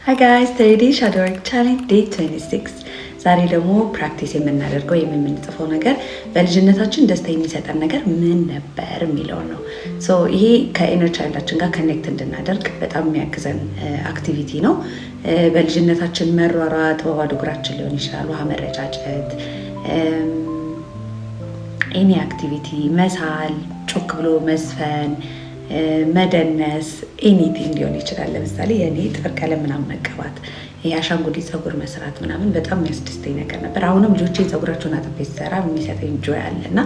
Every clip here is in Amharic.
Hi guys, today shadow work challenge day 26. ዛሬ ደግሞ ፕራክቲስ የምናደርገው የምንጽፈው ነገር በልጅነታችን ደስታ የሚሰጠን ነገር ምን ነበር የሚለው ነው። ይሄ ከኢነር ቻይልዳችን ጋር ኮኔክት እንድናደርግ በጣም የሚያግዘን አክቲቪቲ ነው። በልጅነታችን መሯሯጥ፣ በባዶ እግራችን ሊሆን ይችላል፣ ውሃ መረጫጨት፣ ኤኒ አክቲቪቲ፣ መሳል፣ ጮክ ብሎ መዝፈን፣ መደነስ፣ ኤኒቲንግ ሊሆን ይችላል። ለምሳሌ የኔ ጥፍር ቀለም ምናምን መቀባት፣ የአሻንጉሊት ፀጉር መስራት ምናምን በጣም የሚያስደስተኝ ነገር ነበር። አሁንም ልጆቼ ፀጉራቸውን አጥቤ ስሰራ የሚሰጠኝ ጆይ አለ እና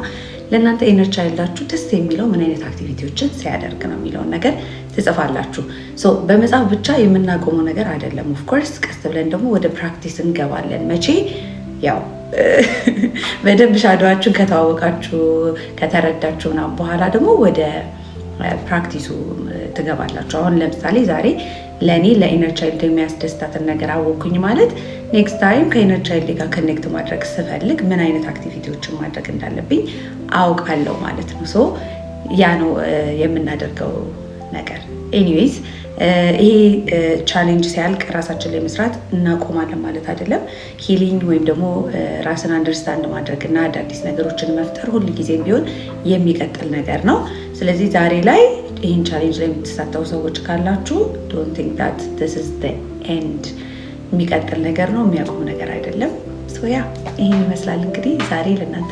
ለእናንተ ኢነር ቻይልዳችሁ ደስ የሚለው ምን አይነት አክቲቪቲዎችን ሲያደርግ ነው የሚለውን ነገር ትጽፋላችሁ። በመጽሐፍ ብቻ የምናቆመው ነገር አይደለም። ኦፍኮርስ ቀስ ብለን ደግሞ ወደ ፕራክቲስ እንገባለን። መቼ ያው በደንብ ሻዶዋችሁን ከተዋወቃችሁ ከተረዳችሁ ምናምን በኋላ ደግሞ ወደ ፕራክቲሱ ትገባላችሁ። አሁን ለምሳሌ ዛሬ ለእኔ ለኢነር ቻይልድ የሚያስደስታትን ነገር አወኩኝ ማለት ኔክስት ታይም ከኢነር ቻይልድ ጋር ኮኔክት ማድረግ ስፈልግ ምን አይነት አክቲቪቲዎችን ማድረግ እንዳለብኝ አውቃለሁ ማለት ነው። ያ ነው የምናደርገው ነገር። ኤኒዌይዝ ይሄ ቻሌንጅ ሲያልቅ ራሳችን ላይ መስራት እናቆማለን ማለት አይደለም። ሂሊንግ ወይም ደግሞ ራስን አንደርስታንድ ማድረግ እና አዳዲስ ነገሮችን መፍጠር ሁል ጊዜም ቢሆን የሚቀጥል ነገር ነው። ስለዚህ ዛሬ ላይ ይህን ቻሌንጅ ላይ የምትሳተፉ ሰዎች ካላችሁ ዶንት ቲንክ ዳት ዲስ ኢዝ ዘ ኤንድ፣ የሚቀጥል ነገር ነው፣ የሚያቆም ነገር አይደለም። ያ ይህን ይመስላል እንግዲህ ዛሬ ለእናንተ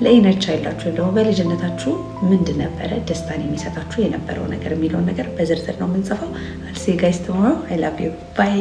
ለኢነር ቻይልዳችሁ ደግሞ በልጅነታችሁ ምንድን ነበረ ደስታን የሚሰጣችሁ የነበረው ነገር የሚለውን ነገር በዝርዝር ነው የምንጽፈው። አልሲ ጋይስ ቱሞሮ አይ ላቭ ዩ ባይ